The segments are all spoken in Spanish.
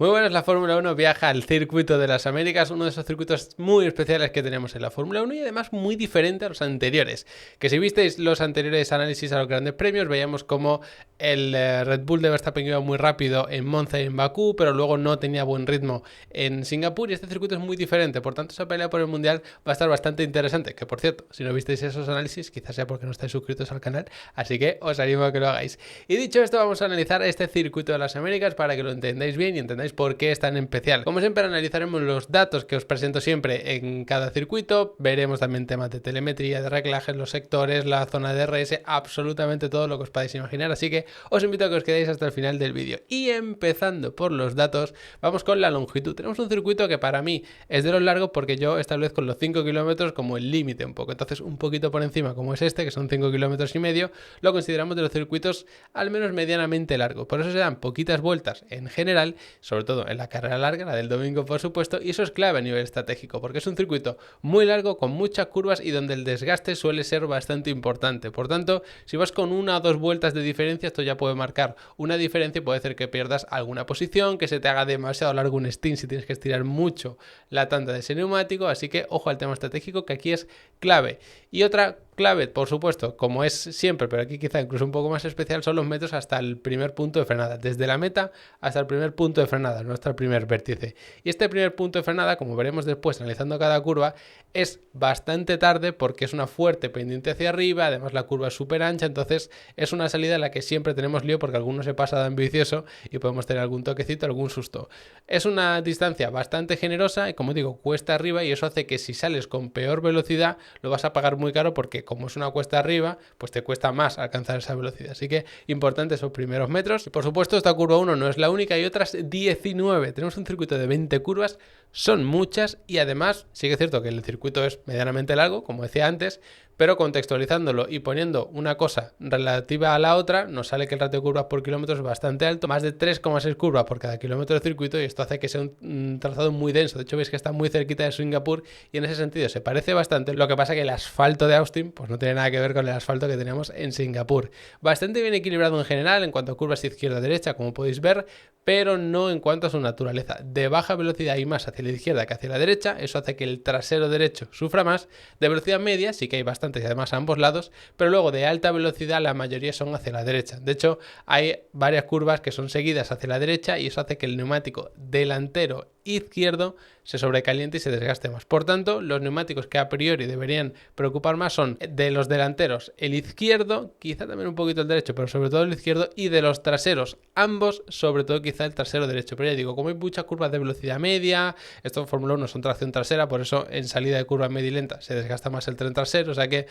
Muy buenas, la Fórmula 1 viaja al circuito de las Américas, uno de esos circuitos muy especiales que tenemos en la Fórmula 1 y además muy diferente a los anteriores. Que si visteis los anteriores análisis a los grandes premios, veíamos como el Red Bull de Verstappen iba muy rápido en Monza y en Bakú, pero luego no tenía buen ritmo en Singapur y este circuito es muy diferente, por tanto esa pelea por el Mundial va a estar bastante interesante, que por cierto, si no visteis esos análisis, quizás sea porque no estáis suscritos al canal, así que os animo a que lo hagáis. Y dicho esto, vamos a analizar este circuito de las Américas para que lo entendáis bien y entendáis por qué es tan especial. Como siempre, analizaremos los datos que os presento siempre en cada circuito, veremos también temas de telemetría, de reglajes, los sectores, la zona de RS, absolutamente todo lo que os podáis imaginar, así que os invito a que os quedéis hasta el final del vídeo. Y empezando por los datos, vamos con la longitud. Tenemos un circuito que para mí es de los largos porque yo establezco los 5 kilómetros como el límite un poco, entonces un poquito por encima como es este, que son 5 kilómetros y medio, lo consideramos de los circuitos al menos medianamente largos. Por eso se dan poquitas vueltas en general, sobre todo en la carrera larga, la del domingo por supuesto, y eso es clave a nivel estratégico porque es un circuito muy largo con muchas curvas y donde el desgaste suele ser bastante importante. Por tanto, si vas con una o dos vueltas de diferencia, esto ya puede marcar una diferencia y puede hacer que pierdas alguna posición, que se te haga demasiado largo un stint si tienes que estirar mucho la tanda de ese neumático, así que ojo al tema estratégico que aquí es clave. Y otra clave, por supuesto, como es siempre, pero aquí quizá incluso un poco más especial, son los metros hasta el primer punto de frenada, desde la meta hasta el primer punto de frenada, no hasta el primer vértice. Y este primer punto de frenada, como veremos después analizando cada curva, es bastante tarde porque es una fuerte pendiente hacia arriba, además la curva es súper ancha, entonces es una salida en la que siempre tenemos lío porque alguno se pasa de ambicioso y podemos tener algún toquecito, algún susto. Es una distancia bastante generosa y como digo, cuesta arriba y eso hace que si sales con peor velocidad lo vas a pagar muy caro porque como es una cuesta arriba, pues te cuesta más alcanzar esa velocidad. Así que importante esos primeros metros. Y por supuesto, esta curva 1 no es la única, hay otras 19. Tenemos un circuito de 20 curvas, son muchas y además sí que es cierto que el circuito es medianamente largo, como decía antes, pero contextualizándolo y poniendo una cosa relativa a la otra, nos sale que el ratio de curvas por kilómetro es bastante alto, más de 3,6 curvas por cada kilómetro de circuito y esto hace que sea un trazado muy denso. De hecho, veis que está muy cerquita de Singapur y en ese sentido se parece bastante. Lo que pasa que el asfalto de Austin pues no tiene nada que ver con el asfalto que teníamos en Singapur. Bastante bien equilibrado en general en cuanto a curvas izquierda-derecha, como podéis ver, pero no en cuanto a su naturaleza. De baja velocidad y más hacia la izquierda que hacia la derecha, eso hace que el trasero derecho sufra más. De velocidad media sí que hay bastantes y además a ambos lados, pero luego de alta velocidad la mayoría son hacia la derecha. De hecho, hay varias curvas que son seguidas hacia la derecha y eso hace que el neumático delantero izquierdo se sobrecaliente y se desgaste más. Por tanto, los neumáticos que a priori deberían preocupar más son de los delanteros el izquierdo, quizá también un poquito el derecho, pero sobre todo el izquierdo, y de los traseros ambos, sobre todo quizá el trasero derecho. Pero ya digo, como hay muchas curvas de velocidad media, esto en Fórmula 1 son tracción trasera, por eso en salida de curva media y lenta se desgasta más el tren trasero, o sea que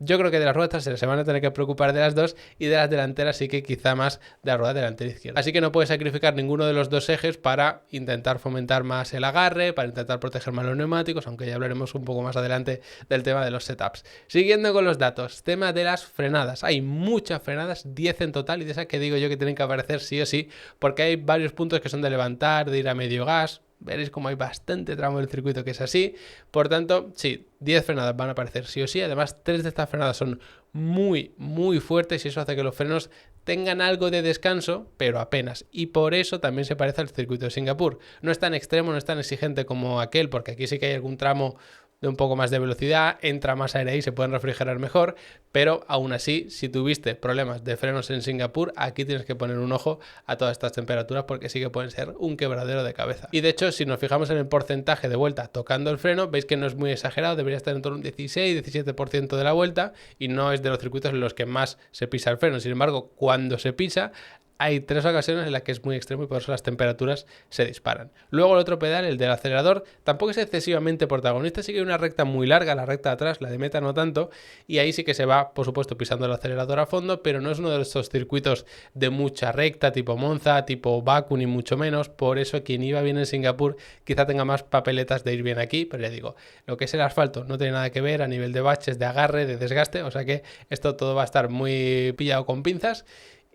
yo creo que de las ruedas traseras se van a tener que preocupar de las dos y de las delanteras sí que quizá más de la rueda delantera izquierda. Así que no puedes sacrificar ninguno de los dos ejes para intentar fomentar más el agarre, para intentar proteger más los neumáticos, aunque ya hablaremos un poco más adelante del tema de los setups. Siguiendo con los datos, tema de las frenadas. Hay muchas frenadas, 10 en total, y de esas que digo yo que tienen que aparecer sí o sí, porque hay varios puntos que son de levantar, de ir a medio gas. Veréis como hay bastante tramo del circuito que es así. Por tanto, sí, 10 frenadas van a aparecer sí o sí. Además, 3 de estas frenadas son muy fuertes y eso hace que los frenos tengan algo de descanso, pero apenas. Y por eso también se parece al circuito de Singapur. No es tan extremo, no es tan exigente como aquel, porque aquí sí que hay algún tramo de un poco más de velocidad, entra más aire ahí, se pueden refrigerar mejor, pero aún así, si tuviste problemas de frenos en Singapur, aquí tienes que poner un ojo a todas estas temperaturas porque sí que pueden ser un quebradero de cabeza. Y de hecho, si nos fijamos en el porcentaje de vuelta tocando el freno, veis que no es muy exagerado, debería estar en torno a un 16-17% de la vuelta y no es de los circuitos en los que más se pisa el freno. Sin embargo, cuando se pisa, hay 3 ocasiones en las que es muy extremo y por eso las temperaturas se disparan. Luego el otro pedal, el del acelerador, tampoco es excesivamente protagonista, sí que hay una recta muy larga, la recta de atrás, la de meta no tanto, y ahí sí que se va, por supuesto, pisando el acelerador a fondo, pero no es uno de estos circuitos de mucha recta, tipo Monza, tipo Bakú, ni mucho menos, por eso quien iba bien en Singapur quizá tenga más papeletas de ir bien aquí, pero ya digo, lo que es el asfalto no tiene nada que ver a nivel de baches, de agarre, de desgaste, o sea que esto todo va a estar muy pillado con pinzas.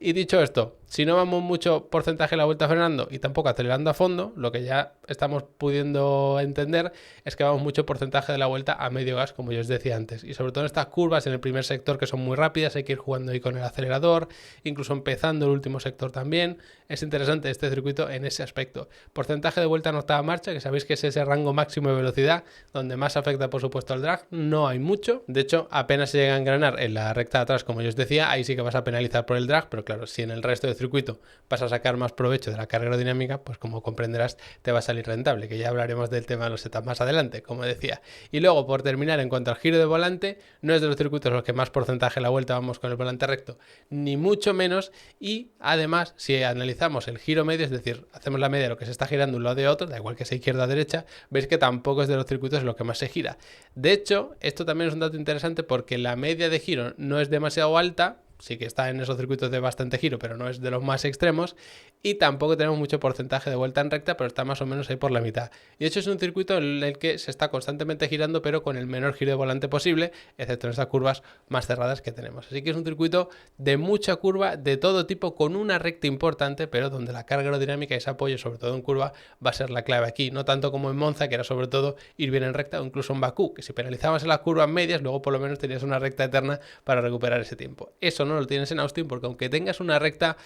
Y dicho esto, Si no vamos mucho porcentaje de la vuelta frenando y tampoco acelerando a fondo, lo que ya estamos pudiendo entender es que vamos mucho porcentaje de la vuelta a medio gas, como yo os decía antes. Y sobre todo en estas curvas, en el primer sector, que son muy rápidas, hay que ir jugando ahí con el acelerador, incluso empezando el último sector también. Es interesante este circuito en ese aspecto. Porcentaje de vuelta en octava marcha, que sabéis que es ese rango máximo de velocidad, donde más afecta por supuesto al drag, no hay mucho. De hecho, apenas se llega a engranar en la recta de atrás, como yo os decía, ahí sí que vas a penalizar por el drag, pero claro, si en el resto de circuito vas a sacar más provecho de la carga aerodinámica, pues como comprenderás te va a salir rentable, que ya hablaremos del tema de los setups más adelante, como decía. Y luego, por terminar, en cuanto al giro de volante, no es de los circuitos los que más porcentaje de la vuelta vamos con el volante recto, ni mucho menos, y además, si analizamos el giro medio, es decir, hacemos la media de lo que se está girando un lado de otro, da igual que sea izquierda o derecha, veis que tampoco es de los circuitos lo que más se gira. De hecho, esto también es un dato interesante porque la media de giro no es demasiado alta, sí que está en esos circuitos de bastante giro, pero no es de los más extremos, y tampoco tenemos mucho porcentaje de vuelta en recta, pero está más o menos ahí por la mitad. Y de hecho es un circuito en el que se está constantemente girando, pero con el menor giro de volante posible, excepto en estas curvas más cerradas que tenemos. Así que es un circuito de mucha curva, de todo tipo, con una recta importante, pero donde la carga aerodinámica y ese apoyo, sobre todo en curva, va a ser la clave aquí. No tanto como en Monza, que era sobre todo ir bien en recta, o incluso en Bakú, que si penalizabas en las curvas medias, luego por lo menos tenías una recta eterna para recuperar ese tiempo. Eso no lo tienes en Austin, porque aunque tengas una recta,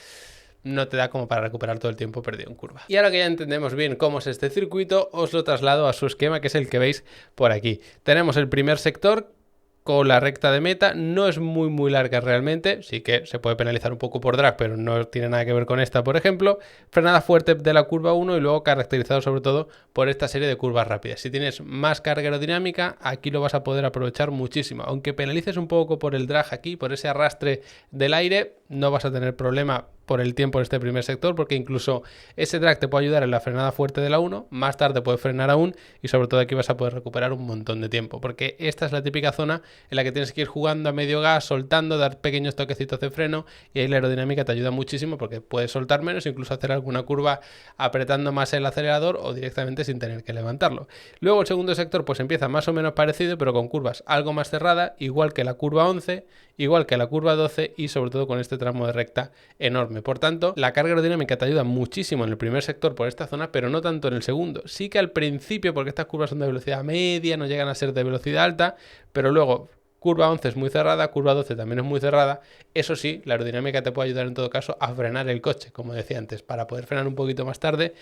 no te da como para recuperar todo el tiempo perdido en curva. Y ahora que ya entendemos bien cómo es este circuito, os lo traslado a su esquema, que es el que veis por aquí. Tenemos el primer sector con la recta de meta, no es muy larga realmente, sí que se puede penalizar un poco por drag, pero no tiene nada que ver con esta, por ejemplo. Frenada fuerte de la curva 1 y luego caracterizado sobre todo por esta serie de curvas rápidas. Si tienes más carga aerodinámica, aquí lo vas a poder aprovechar muchísimo. Aunque penalices un poco por el drag aquí, por ese arrastre del aire, no vas a tener problema por el tiempo en este primer sector, porque incluso ese drag te puede ayudar en la frenada fuerte de la 1, más tarde puedes frenar aún y sobre todo aquí vas a poder recuperar un montón de tiempo, porque esta es la típica zona en la que tienes que ir jugando a medio gas, soltando, dar pequeños toquecitos de freno y ahí la aerodinámica te ayuda muchísimo porque puedes soltar menos, incluso hacer alguna curva apretando más el acelerador o directamente sin tener que levantarlo. Luego el segundo sector pues empieza más o menos parecido, pero con curvas algo más cerradas, igual que la curva 11, igual que la curva 12 y sobre todo con este tramo de recta enorme. Por tanto, la carga aerodinámica te ayuda muchísimo en el primer sector por esta zona, pero no tanto en el segundo. Sí que al principio, porque estas curvas son de velocidad media, no llegan a ser de velocidad alta, pero luego curva 11 es muy cerrada, curva 12 también es muy cerrada. Eso sí, la aerodinámica te puede ayudar en todo caso a frenar el coche, como decía antes, para poder frenar un poquito más tarde,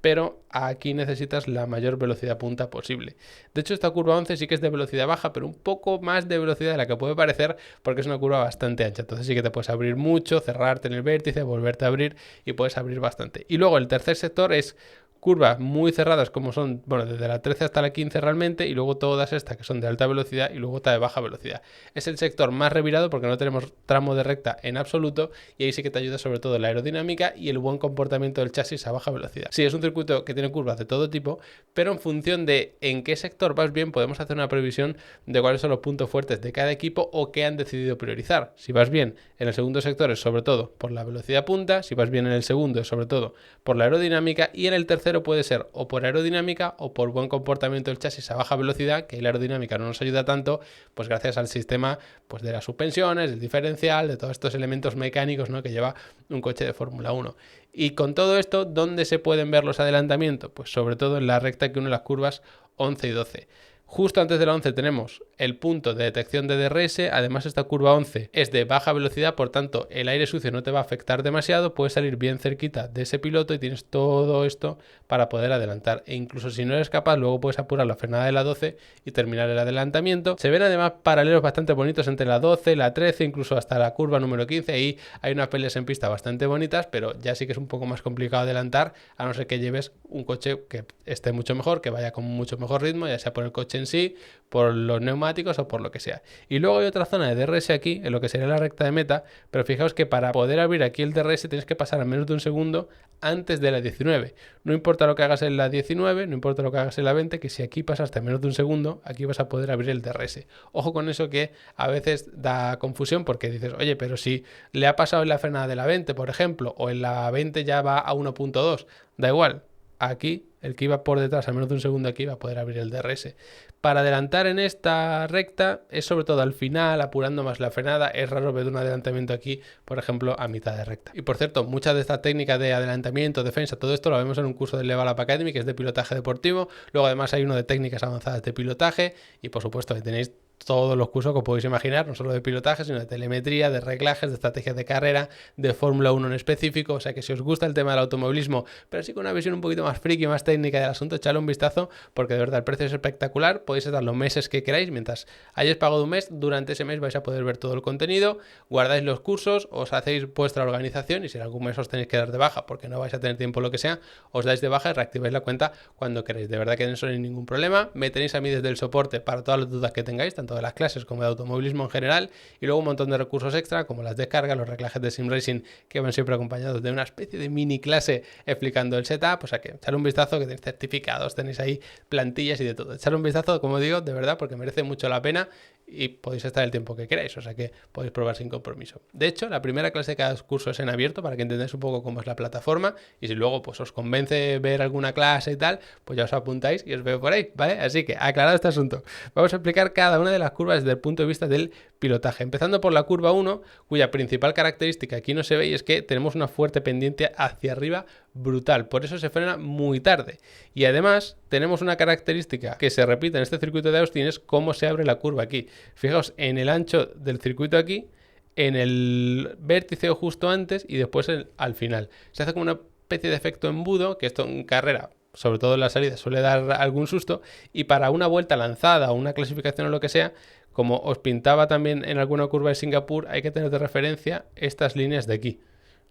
pero aquí necesitas la mayor velocidad punta posible. De hecho, esta curva 11 sí que es de velocidad baja, pero un poco más de velocidad de la que puede parecer, porque es una curva bastante ancha. Entonces sí que te puedes abrir mucho, cerrarte en el vértice, volverte a abrir y puedes abrir bastante. Y luego el tercer sector es curvas muy cerradas como son, bueno, desde la 13 hasta la 15 realmente, y luego todas estas que son de alta velocidad y luego otra de baja velocidad. Es el sector más revirado porque no tenemos tramo de recta en absoluto y ahí sí que te ayuda sobre todo la aerodinámica y el buen comportamiento del chasis a baja velocidad. Sí, es un circuito que tiene curvas de todo tipo, pero en función de en qué sector vas bien podemos hacer una previsión de cuáles son los puntos fuertes de cada equipo o qué han decidido priorizar. Si vas bien en el segundo sector es sobre todo por la velocidad punta, si vas bien en el segundo es sobre todo por la aerodinámica y en el tercero puede ser o por aerodinámica o por buen comportamiento del chasis a baja velocidad, que la aerodinámica no nos ayuda tanto, pues gracias al sistema pues de las suspensiones, del diferencial, de todos estos elementos mecánicos, ¿no?, que lleva un coche de Fórmula 1. Y con todo esto, ¿dónde se pueden ver los adelantamientos? Pues sobre todo en la recta que une las curvas 11 y 12. Justo antes de la 11 tenemos el punto de detección de DRS, además esta curva 11 es de baja velocidad, por tanto el aire sucio no te va a afectar demasiado, puedes salir bien cerquita de ese piloto y tienes todo esto para poder adelantar, e incluso si no eres capaz luego puedes apurar la frenada de la 12 y terminar el adelantamiento. Se ven además paralelos bastante bonitos entre la 12, la 13, incluso hasta la curva número 15, ahí hay unas peleas en pista bastante bonitas, pero ya sí que es un poco más complicado adelantar, a no ser que lleves un coche que esté mucho mejor, que vaya con mucho mejor ritmo, ya sea por el coche en sí, por los neumáticos o por lo que sea. Y luego hay otra zona de DRS aquí, en lo que sería la recta de meta, pero fijaos que para poder abrir aquí el DRS tienes que pasar a menos de un segundo antes de la 19. No importa lo que hagas en la 19, no importa lo que hagas en la 20, que si aquí pasaste a menos de un segundo, aquí vas a poder abrir el DRS. Ojo con eso, que a veces da confusión porque dices, oye, pero si le ha pasado en la frenada de la 20, por ejemplo, o en la 20 ya va a 1.2, da igual. Aquí el que iba por detrás, al menos de un segundo aquí, va a poder abrir el DRS. Para adelantar en esta recta es sobre todo al final, apurando más la frenada. Es raro ver un adelantamiento aquí, por ejemplo, a mitad de recta. Y por cierto, muchas de esta técnica de adelantamiento, defensa, todo esto lo vemos en un curso del Level Up Academy, que es de pilotaje deportivo. Luego además hay uno de técnicas avanzadas de pilotaje y por supuesto que tenéis todos los cursos que os podéis imaginar, no solo de pilotaje, sino de telemetría, de reglajes, de estrategias de carrera, de Fórmula 1 en específico. O sea que si os gusta el tema del automovilismo, pero sí con una visión un poquito más friki, más técnica del asunto, echadle un vistazo, porque de verdad el precio es espectacular. Podéis estar los meses que queráis, mientras hayáis pagado un mes, durante ese mes vais a poder ver todo el contenido, guardáis los cursos, os hacéis vuestra organización y si en algún mes os tenéis que dar de baja porque no vais a tener tiempo o lo que sea, os dais de baja y reactiváis la cuenta cuando queráis. De verdad que no hay ningún problema. Me tenéis a mí desde el soporte para todas las dudas que tengáis, tanto de las clases como de automovilismo en general, y luego un montón de recursos extra como las descargas, los reglajes de SimRacing que van siempre acompañados de una especie de mini clase explicando el setup. O sea que echar un vistazo, que tenéis certificados, tenéis ahí plantillas y de todo. Echar un vistazo, como digo, de verdad, porque merece mucho la pena y podéis estar el tiempo que queráis, o sea que podéis probar sin compromiso. De hecho, la primera clase de cada curso es en abierto para que entendáis un poco cómo es la plataforma y si luego pues os convence ver alguna clase y tal, pues ya os apuntáis y os veo por ahí, ¿vale? Así que aclarado este asunto, vamos a explicar cada una de las curvas desde el punto de vista del pilotaje, empezando por la curva 1, cuya principal característica aquí no se ve y es que tenemos una fuerte pendiente hacia arriba brutal, por eso se frena muy tarde y además tenemos una característica que se repite en este circuito de Austin, es cómo se abre la curva aquí. Fijaos en el ancho del circuito aquí, en el vértice o justo antes y después al final. Se hace como una especie de efecto embudo, que esto en carrera, sobre todo en la salida, suele dar algún susto, y para una vuelta lanzada o una clasificación o lo que sea, como os pintaba también en alguna curva de Singapur, hay que tener de referencia estas líneas de aquí,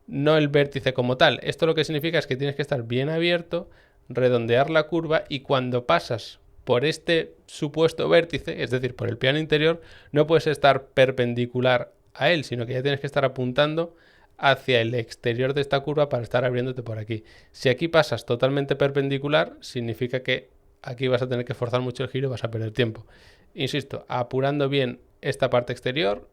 no el vértice como tal. Esto lo que significa es que tienes que estar bien abierto, redondear la curva y cuando pasas por este supuesto vértice, es decir, por el piano interior, no puedes estar perpendicular a él, sino que ya tienes que estar apuntando hacia el exterior de esta curva para estar abriéndote por aquí. Si aquí pasas totalmente perpendicular, significa que aquí vas a tener que forzar mucho el giro y vas a perder tiempo. Insisto, apurando bien esta parte exterior,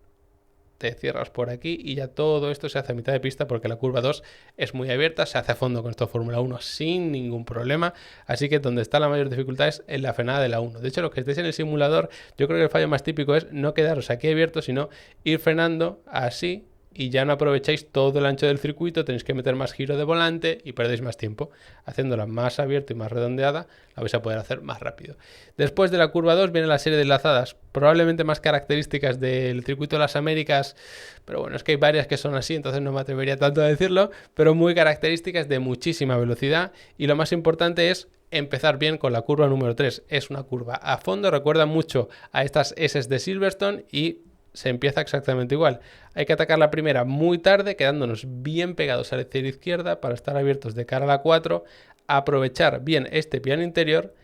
te cierras por aquí y ya todo esto se hace a mitad de pista porque la curva 2 es muy abierta, se hace a fondo con esto de Fórmula 1 sin ningún problema, así que donde está la mayor dificultad es en la frenada de la 1. De hecho, lo que estéis en el simulador, yo creo que el fallo más típico es no quedaros aquí abierto, sino ir frenando así y ya no aprovecháis todo el ancho del circuito, tenéis que meter más giro de volante y perdéis más tiempo. Haciéndola más abierta y más redondeada, la vais a poder hacer más rápido. Después de la curva 2 viene la serie de enlazadas, probablemente más características del circuito de las Américas, pero bueno, es que hay varias que son así, entonces no me atrevería tanto a decirlo, pero muy características de muchísima velocidad y lo más importante es empezar bien con la curva número 3. Es una curva a fondo, recuerda mucho a estas S de Silverstone y se empieza exactamente igual. Hay que atacar la primera muy tarde, quedándonos bien pegados a la izquierda para estar abiertos de cara a la 4, aprovechar bien este piano interior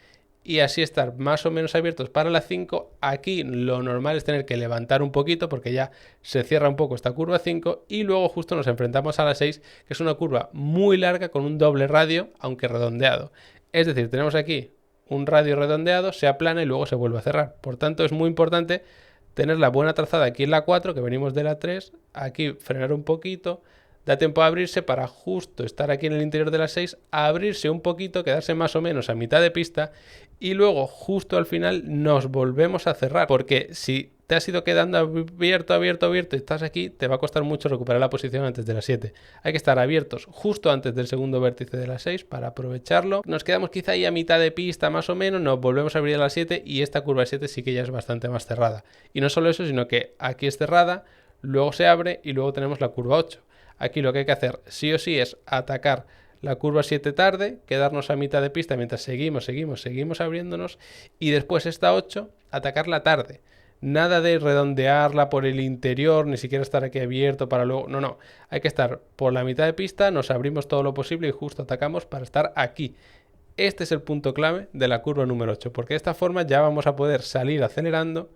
y así estar más o menos abiertos para la 5. Aquí lo normal es tener que levantar un poquito porque ya se cierra un poco esta curva 5 y luego justo nos enfrentamos a la 6, que es una curva muy larga con un doble radio, aunque redondeado. Es decir, tenemos aquí un radio redondeado, se aplana y luego se vuelve a cerrar. Por tanto, es muy importante tener la buena trazada aquí en la 4, que venimos de la 3, aquí frenar un poquito, da tiempo a abrirse para justo estar aquí en el interior de la 6, abrirse un poquito, quedarse más o menos a mitad de pista y luego justo al final nos volvemos a cerrar, porque si te has ido quedando abierto y estás aquí, te va a costar mucho recuperar la posición antes de la 7. Hay que estar abiertos justo antes del segundo vértice de la 6 para aprovecharlo. Nos quedamos quizá ahí a mitad de pista más o menos, nos volvemos a abrir a la 7 y esta curva 7 sí que ya es bastante más cerrada. Y no solo eso, sino que aquí es cerrada, luego se abre y luego tenemos la curva 8. Aquí lo que hay que hacer sí o sí es atacar la curva 7 tarde, quedarnos a mitad de pista mientras seguimos abriéndonos y después esta 8, atacarla tarde. Nada de redondearla por el interior, ni siquiera estar aquí abierto para luego... No. Hay que estar por la mitad de pista, nos abrimos todo lo posible y justo atacamos para estar aquí. Este es el punto clave de la curva número 8, porque de esta forma ya vamos a poder salir acelerando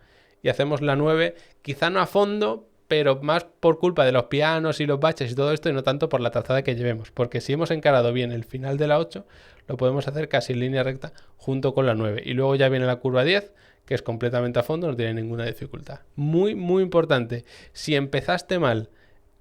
y hacemos la 9, quizá no a fondo, pero más por culpa de los pianos y los baches y todo esto y no tanto por la trazada que llevemos, porque si hemos encarado bien el final de la 8, lo podemos hacer casi en línea recta junto con la 9. Y luego ya viene la curva 10, que es completamente a fondo, no tiene ninguna dificultad. Muy, muy importante. Si empezaste mal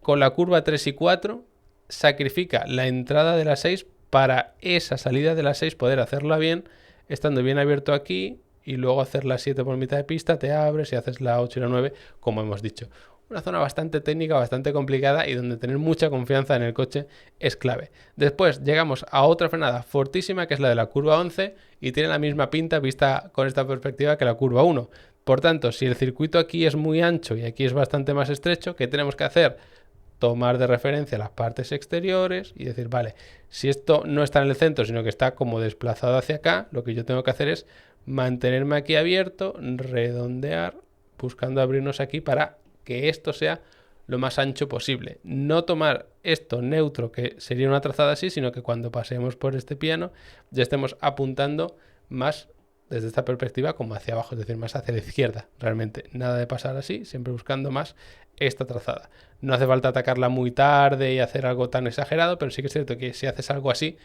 con la curva 3 y 4, sacrifica la entrada de la 6 para esa salida de la 6 poder hacerla bien, estando bien abierto aquí y luego hacer la 7 por mitad de pista, te abres y haces la 8 y la 9, como hemos dicho. Una zona bastante técnica, bastante complicada y donde tener mucha confianza en el coche es clave. Después llegamos a otra frenada fortísima que es la de la curva 11 y tiene la misma pinta vista con esta perspectiva que la curva 1. Por tanto, si el circuito aquí es muy ancho y aquí es bastante más estrecho, ¿qué tenemos que hacer? Tomar de referencia las partes exteriores y decir, vale, si esto no está en el centro, sino que está como desplazado hacia acá, lo que yo tengo que hacer es mantenerme aquí abierto, redondear, buscando abrirnos aquí para que esto sea lo más ancho posible. No tomar esto neutro, que sería una trazada así, sino que cuando pasemos por este piano ya estemos apuntando más desde esta perspectiva como hacia abajo, es decir, más hacia la izquierda. Realmente nada de pasar así, siempre buscando más esta trazada. No hace falta atacarla muy tarde y hacer algo tan exagerado, pero sí que es cierto que si haces algo así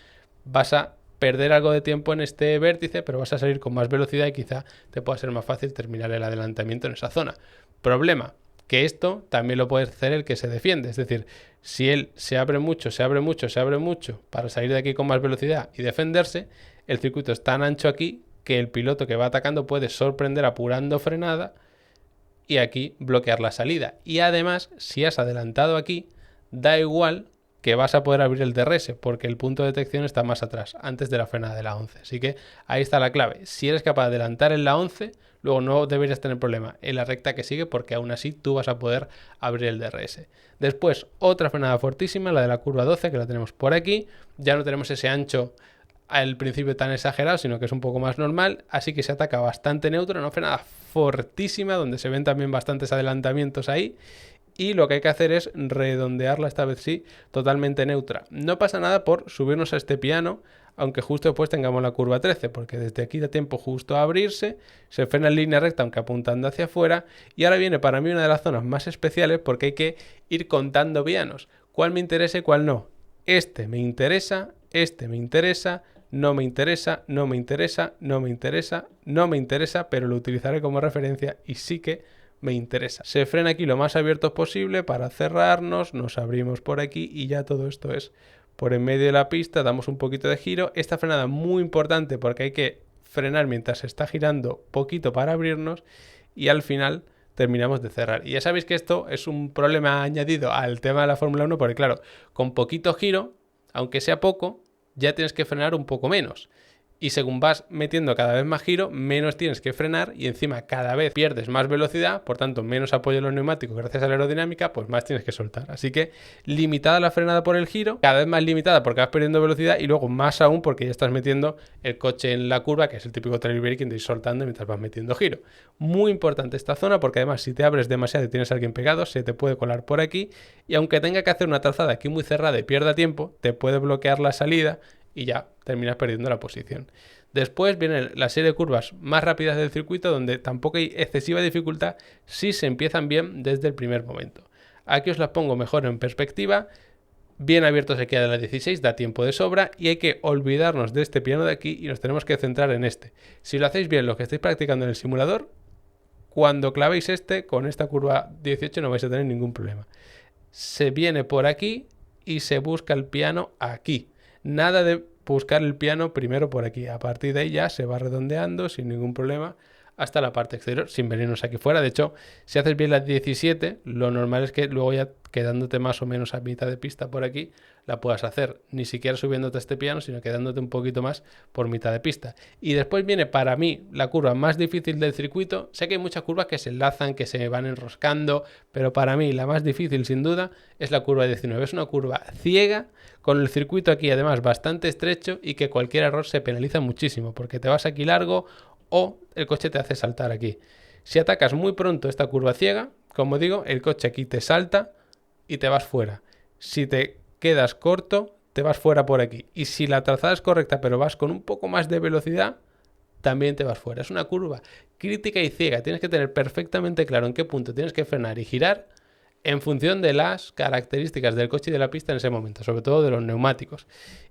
vas a perder algo de tiempo en este vértice, pero vas a salir con más velocidad y quizá te pueda ser más fácil terminar el adelantamiento en esa zona. Problema, que esto también lo puede hacer el que se defiende, es decir, si él se abre mucho para salir de aquí con más velocidad y defenderse, el circuito es tan ancho aquí que el piloto que va atacando puede sorprender apurando frenada y aquí bloquear la salida. Y además, si has adelantado aquí, da igual que vas a poder abrir el DRS porque el punto de detección está más atrás, antes de la frenada de la 11. Así que ahí está la clave. Si eres capaz de adelantar en la 11, luego no deberías tener problema en la recta que sigue porque aún así tú vas a poder abrir el DRS. Después, otra frenada fortísima, la de la curva 12, que la tenemos por aquí. Ya no tenemos ese ancho al principio tan exagerado, sino que es un poco más normal, así que se ataca bastante neutro, una frenada fortísima, donde se ven también bastantes adelantamientos ahí, y lo que hay que hacer es redondearla esta vez sí, totalmente neutra. No pasa nada por subirnos a este piano, aunque justo después tengamos la curva 13, porque desde aquí da tiempo justo a abrirse, se frena en línea recta aunque apuntando hacia afuera, y ahora viene para mí una de las zonas más especiales porque hay que ir contando pianos, cuál me interesa y cuál no. Este me interesa, no me interesa, no me interesa, no me interesa, no me interesa, pero lo utilizaré como referencia y sí que me interesa. Se frena aquí lo más abierto posible para cerrarnos, nos abrimos por aquí y ya todo esto es por en medio de la pista, damos un poquito de giro. Esta frenada muy importante porque hay que frenar mientras se está girando poquito para abrirnos y al final terminamos de cerrar. Y ya sabéis que esto es un problema añadido al tema de la Fórmula 1 porque claro, con poquito giro, aunque sea poco, ya tienes que frenar un poco menos. Y según vas metiendo cada vez más giro, menos tienes que frenar y encima cada vez pierdes más velocidad, por tanto menos apoyo en los neumáticos gracias a la aerodinámica, pues más tienes que soltar. Así que limitada la frenada por el giro, cada vez más limitada porque vas perdiendo velocidad y luego más aún porque ya estás metiendo el coche en la curva, que es el típico trail braking de ir soltando mientras vas metiendo giro. Muy importante esta zona porque además si te abres demasiado y tienes a alguien pegado, se te puede colar por aquí y aunque tenga que hacer una trazada aquí muy cerrada y pierda tiempo, te puede bloquear la salida y ya terminas perdiendo la posición. Después viene la serie de curvas más rápidas del circuito donde tampoco hay excesiva dificultad si se empiezan bien desde el primer momento. Aquí os las pongo mejor en perspectiva. Bien abierto se queda la 16, da tiempo de sobra y hay que olvidarnos de este piano de aquí y nos tenemos que centrar en este. Si lo hacéis bien, lo que estáis practicando en el simulador, cuando clavéis este, con esta curva 18 no vais a tener ningún problema. Se viene por aquí y se busca el piano aquí. Nada de buscar el piano primero por aquí. A partir de ahí ya se va redondeando sin ningún problema hasta la parte exterior, sin venirnos aquí fuera. De hecho, si haces bien la 17, lo normal es que luego ya quedándote más o menos a mitad de pista por aquí, la puedas hacer. Ni siquiera subiéndote a este piano, sino quedándote un poquito más por mitad de pista. Y después viene para mí la curva más difícil del circuito. Sé que hay muchas curvas que se enlazan, que se van enroscando, pero para mí la más difícil sin duda es la curva 19. Es una curva ciega, con el circuito aquí además bastante estrecho y que cualquier error se penaliza muchísimo porque te vas aquí largo o el coche te hace saltar aquí. Si atacas muy pronto esta curva ciega, como digo, el coche aquí te salta y te vas fuera. Si te quedas corto, te vas fuera por aquí. Y si la trazada es correcta pero vas con un poco más de velocidad, también te vas fuera. Es una curva crítica y ciega. Tienes que tener perfectamente claro en qué punto tienes que frenar y girar en función de las características del coche y de la pista en ese momento, sobre todo de los neumáticos.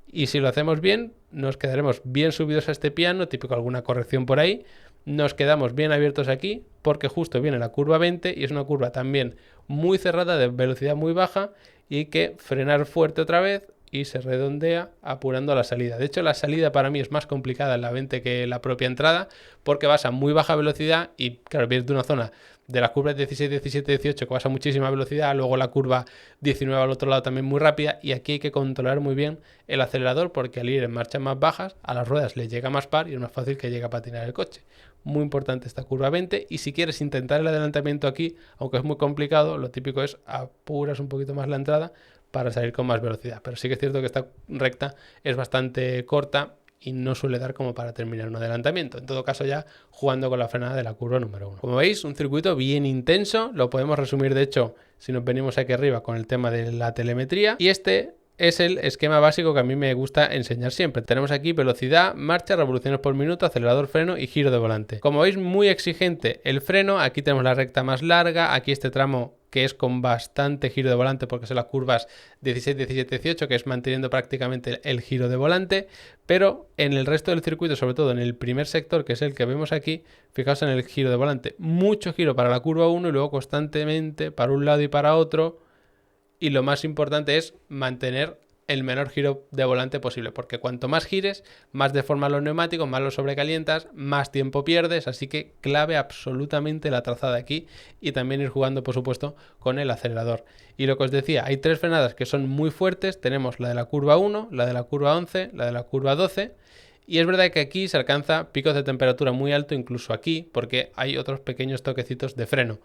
Y si lo hacemos bien, nos quedaremos bien subidos a este piano, típico alguna corrección por ahí, nos quedamos bien abiertos aquí, porque justo viene la curva 20 y es una curva también muy cerrada, de velocidad muy baja, y hay que frenar fuerte otra vez y se redondea apurando la salida. De hecho, la salida para mí es más complicada en la 20 que la propia entrada, porque vas a muy baja velocidad y, claro, vienes de una zona de las curvas 16, 17, 18 que vas a muchísima velocidad, luego la curva 19 al otro lado también muy rápida, y aquí hay que controlar muy bien el acelerador, porque al ir en marchas más bajas a las ruedas les llega más par y es más fácil que llegue a patinar el coche. Muy importante esta curva 20, y si quieres intentar el adelantamiento aquí, aunque es muy complicado, lo típico es apuras un poquito más la entrada para salir con más velocidad, pero sí que es cierto que esta recta es bastante corta y no suele dar como para terminar un adelantamiento. En todo caso, ya jugando con la frenada de la curva número 1. Como veis, un circuito bien intenso. Lo podemos resumir, de hecho, si nos venimos aquí arriba con el tema de la telemetría. Y este es el esquema básico que a mí me gusta enseñar siempre. Tenemos aquí velocidad, marcha, revoluciones por minuto, acelerador, freno y giro de volante. Como veis, muy exigente el freno. Aquí tenemos la recta más larga. Aquí este tramo que es con bastante giro de volante, porque son las curvas 16, 17, 18, que es manteniendo prácticamente el giro de volante. Pero en el resto del circuito, sobre todo en el primer sector, que es el que vemos aquí, fijaos en el giro de volante. Mucho giro para la curva 1 y luego constantemente para un lado y para otro. Y lo más importante es mantener el menor giro de volante posible, porque cuanto más gires, más deformas los neumáticos, más los sobrecalientas, más tiempo pierdes, así que clave absolutamente la trazada aquí, y también ir jugando, por supuesto, con el acelerador. Y lo que os decía, hay 3 frenadas que son muy fuertes. Tenemos la de la curva 1, la de la curva 11, la de la curva 12, y es verdad que aquí se alcanza picos de temperatura muy alto, incluso aquí, porque hay otros pequeños toquecitos de freno.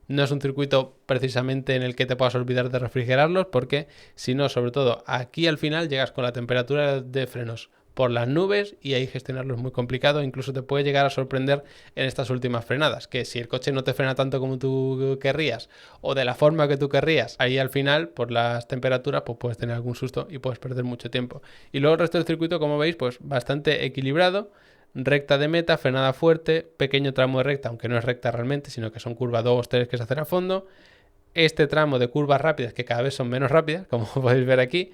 No es un circuito precisamente en el que te puedas olvidar de refrigerarlos, porque si no, sobre todo aquí al final llegas con la temperatura de frenos por las nubes y ahí gestionarlo es muy complicado. Incluso te puede llegar a sorprender en estas últimas frenadas, que si el coche no te frena tanto como tú querrías o de la forma que tú querrías, ahí al final por las temperaturas pues puedes tener algún susto y puedes perder mucho tiempo. Y luego el resto del circuito, como veis, pues bastante equilibrado. Recta de meta, frenada fuerte, pequeño tramo de recta, aunque no es recta realmente, sino que son curvas 2, 3 que se hacen a fondo. Este tramo de curvas rápidas, que cada vez son menos rápidas, como podéis ver aquí,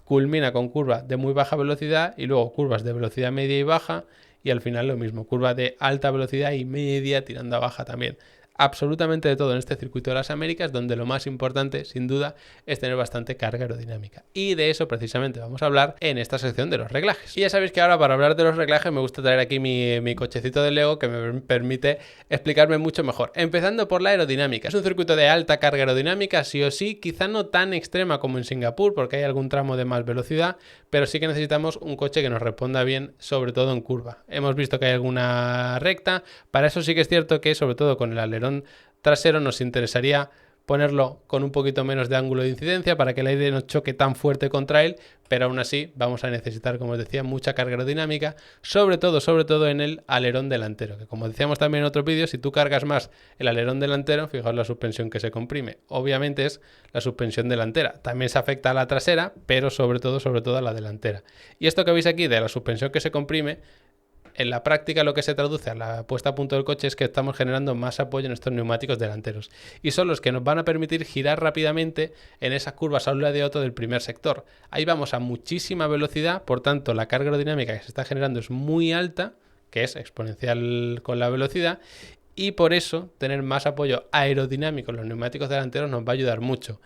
culmina con curvas de muy baja velocidad y luego curvas de velocidad media y baja, y al final lo mismo, curva de alta velocidad y media tirando a baja también. Absolutamente de todo en este circuito de las Américas, donde lo más importante, sin duda, es tener bastante carga aerodinámica. Y de eso precisamente vamos a hablar en esta sección de los reglajes. Y ya sabéis que ahora, para hablar de los reglajes, me gusta traer aquí mi cochecito de Lego, que me permite explicarme mucho mejor. Empezando por la aerodinámica. Es un circuito de alta carga aerodinámica, sí o sí, quizá no tan extrema como en Singapur, porque hay algún tramo de más velocidad, pero sí que necesitamos un coche que nos responda bien, sobre todo en curva. Hemos visto que hay alguna recta. Para eso sí que es cierto que, sobre todo con el alerón trasero, nos interesaría ponerlo con un poquito menos de ángulo de incidencia para que el aire no choque tan fuerte contra él, pero aún así vamos a necesitar, como os decía, mucha carga aerodinámica, sobre todo en el alerón delantero, que como decíamos también en otro vídeo, si tú cargas más el alerón delantero, fijaos la suspensión que se comprime. Obviamente es la suspensión delantera, también se afecta a la trasera, pero sobre todo a la delantera. Y esto que veis aquí de la suspensión que se comprime, en la práctica lo que se traduce a la puesta a punto del coche es que estamos generando más apoyo en estos neumáticos delanteros, y son los que nos van a permitir girar rápidamente en esas curvas a un lado y a otro del primer sector. Ahí vamos a muchísima velocidad, por tanto la carga aerodinámica que se está generando es muy alta, que es exponencial con la velocidad, y por eso tener más apoyo aerodinámico en los neumáticos delanteros nos va a ayudar mucho.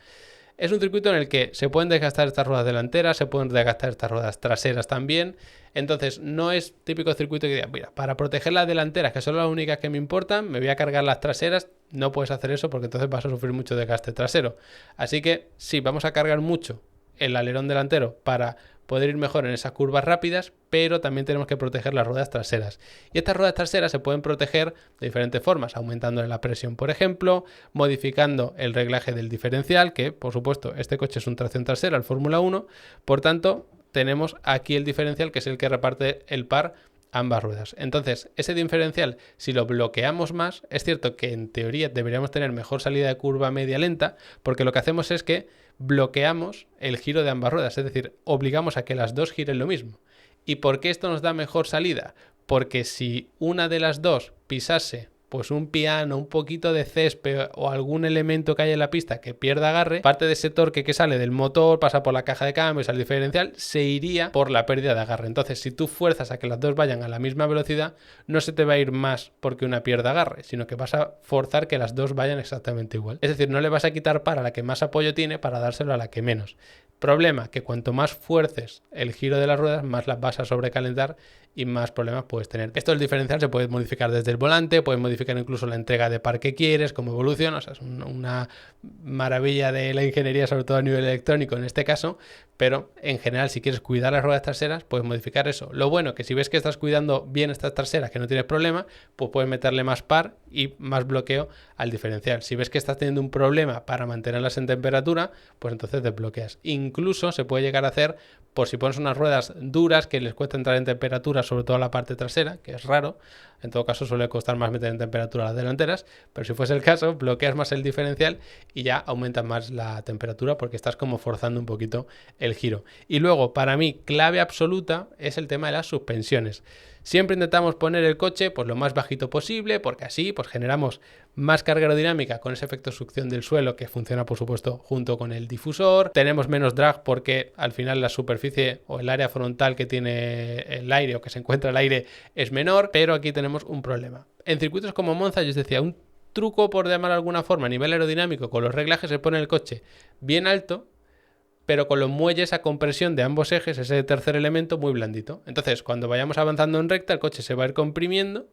Es un circuito en el que se pueden desgastar estas ruedas delanteras, se pueden desgastar estas ruedas traseras también. Entonces no es típico circuito que diga, mira, para proteger las delanteras, que son las únicas que me importan, me voy a cargar las traseras. No puedes hacer eso, porque entonces vas a sufrir mucho desgaste trasero. Así que sí, vamos a cargar mucho el alerón delantero para poder ir mejor en esas curvas rápidas, pero también tenemos que proteger las ruedas traseras. Y estas ruedas traseras se pueden proteger de diferentes formas, aumentando la presión, por ejemplo, modificando el reglaje del diferencial, que por supuesto este coche es un tracción trasera, el Fórmula 1, por tanto tenemos aquí el diferencial, que es el que reparte el par ambas ruedas. Entonces, ese diferencial, si lo bloqueamos más, es cierto que en teoría deberíamos tener mejor salida de curva media lenta, porque lo que hacemos es que bloqueamos el giro de ambas ruedas, es decir, obligamos a que las dos giren lo mismo. ¿Y por qué esto nos da mejor salida? Porque si una de las dos pisase pues un piano, un poquito de césped o algún elemento que haya en la pista que pierda agarre, parte de ese torque que sale del motor, pasa por la caja de cambios al diferencial, se iría por la pérdida de agarre. Entonces, si tú fuerzas a que las dos vayan a la misma velocidad, no se te va a ir más porque una pierda agarre, sino que vas a forzar que las dos vayan exactamente igual. Es decir, no le vas a quitar par a la que más apoyo tiene para dárselo a la que menos. Problema, que cuanto más fuerces el giro de las ruedas, más las vas a sobrecalentar y más problemas puedes tener. Esto del diferencial se puede modificar desde el volante, puedes modificar incluso la entrega de par que quieres, cómo evoluciona, o sea, es una maravilla de la ingeniería, sobre todo a nivel electrónico en este caso, pero en general si quieres cuidar las ruedas traseras, puedes modificar eso. Lo bueno que si ves que estás cuidando bien estas traseras, que no tienes problema, pues puedes meterle más par y más bloqueo al diferencial. Si ves que estás teniendo un problema para mantenerlas en temperatura, pues entonces desbloqueas. Incluso se puede llegar a hacer por si pones unas ruedas duras que les cuesta entrar en temperatura, sobre todo la parte trasera, que es raro. En todo caso suele costar más meter en temperatura las delanteras, pero si fuese el caso, bloqueas más el diferencial y ya aumentas más la temperatura porque estás como forzando un poquito el giro. Y luego, para mí, clave absoluta es el tema de las suspensiones. Siempre intentamos poner el coche pues lo más bajito posible, porque así pues generamos más carga aerodinámica con ese efecto succión del suelo que funciona por supuesto junto con el difusor. Tenemos menos drag porque al final la superficie o el área frontal que tiene el aire o que se encuentra el aire es menor, pero aquí tenemos un problema. En circuitos como Monza, yo os decía, un truco por llamar de alguna forma a nivel aerodinámico, con los reglajes se pone el coche bien alto, pero con los muelles a compresión de ambos ejes, ese tercer elemento muy blandito. Entonces, cuando vayamos avanzando en recta, el coche se va a ir comprimiendo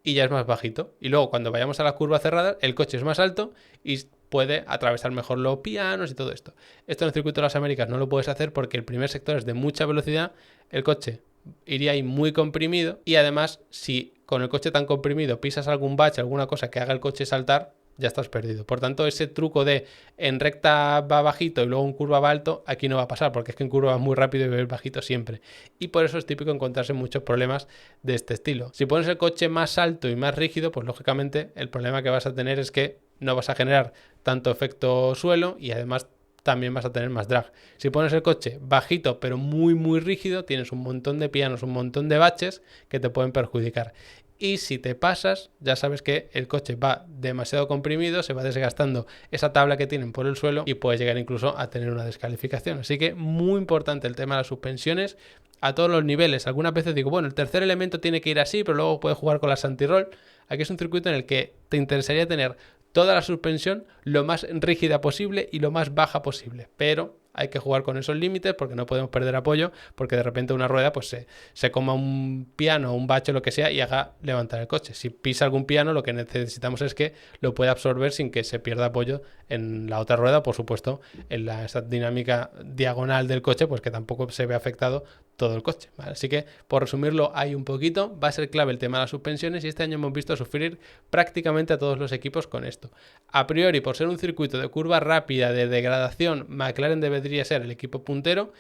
y ya es más bajito. Y luego, cuando vayamos a la curva cerrada, el coche es más alto y puede atravesar mejor los pianos y todo esto. Esto en el circuito de las Américas no lo puedes hacer porque el primer sector es de mucha velocidad, el coche iría ahí muy comprimido y además, si con el coche tan comprimido pisas algún bache, alguna cosa que haga el coche saltar, ya estás perdido. Por tanto, ese truco de en recta va bajito y luego en curva va alto, aquí no va a pasar, porque es que en curva va muy rápido y va bajito siempre. Y por eso es típico encontrarse muchos problemas de este estilo. Si pones el coche más alto y más rígido, pues lógicamente el problema que vas a tener es que no vas a generar tanto efecto suelo y además también vas a tener más drag. Si pones el coche bajito pero muy rígido, tienes un montón de pianos, un montón de baches que te pueden perjudicar. Y si te pasas, ya sabes que el coche va demasiado comprimido, se va desgastando esa tabla que tienen por el suelo y puedes llegar incluso a tener una descalificación. Así que muy importante el tema de las suspensiones a todos los niveles. Algunas veces digo, bueno, el tercer elemento tiene que ir así, pero luego puedes jugar con las anti-roll. Aquí es un circuito en el que te interesaría tener toda la suspensión lo más rígida posible y lo más baja posible, pero hay que jugar con esos límites porque no podemos perder apoyo, porque de repente una rueda pues se coma un piano, un bache o lo que sea y haga levantar el coche. Si pisa algún piano, lo que necesitamos es que lo pueda absorber sin que se pierda apoyo en la otra rueda, por supuesto en esta dinámica diagonal del coche, pues que tampoco se ve afectado todo el coche, ¿vale? Así que por resumirlo hay un poquito, va a ser clave el tema de las suspensiones y este año hemos visto sufrir prácticamente a todos los equipos con esto. A priori, por ser un circuito de curva rápida, de degradación, McLaren debería ser el equipo puntero.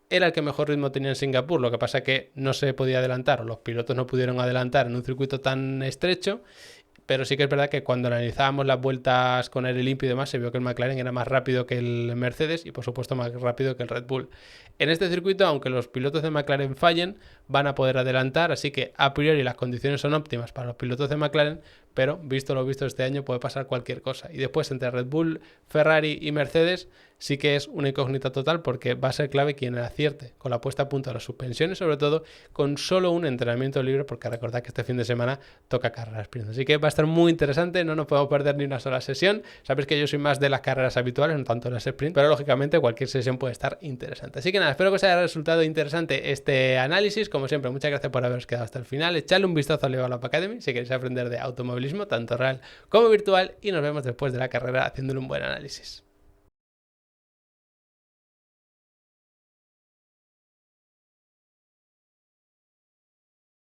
Era el que mejor ritmo tenía en Singapur, lo que pasa que no se podía adelantar o los pilotos no pudieron adelantar en un circuito tan estrecho, pero sí que es verdad que cuando analizábamos las vueltas con aire limpio y demás se vio que el McLaren era más rápido que el Mercedes y por supuesto más rápido que el Red Bull. En este circuito, aunque los pilotos de McLaren fallen, van a poder adelantar, así que a priori las condiciones son óptimas para los pilotos de McLaren, pero visto lo visto este año puede pasar cualquier cosa. Y después entre Red Bull, Ferrari y Mercedes sí que es una incógnita total porque va a ser clave quien acierte con la puesta a punto de las suspensiones, sobre todo con solo un entrenamiento libre, porque recordad que este fin de semana toca carreras sprint. Así que va a estar muy interesante, no nos podemos perder ni una sola sesión. Sabéis que yo soy más de las carreras habituales, no tanto las sprint, pero lógicamente cualquier sesión puede estar interesante. Así que nada, espero que os haya resultado interesante este análisis. Como siempre, muchas gracias por haberos quedado hasta el final. Echadle un vistazo a Level Up Academy si queréis aprender de automovilismo, tanto real como virtual, y nos vemos después de la carrera haciéndole un buen análisis.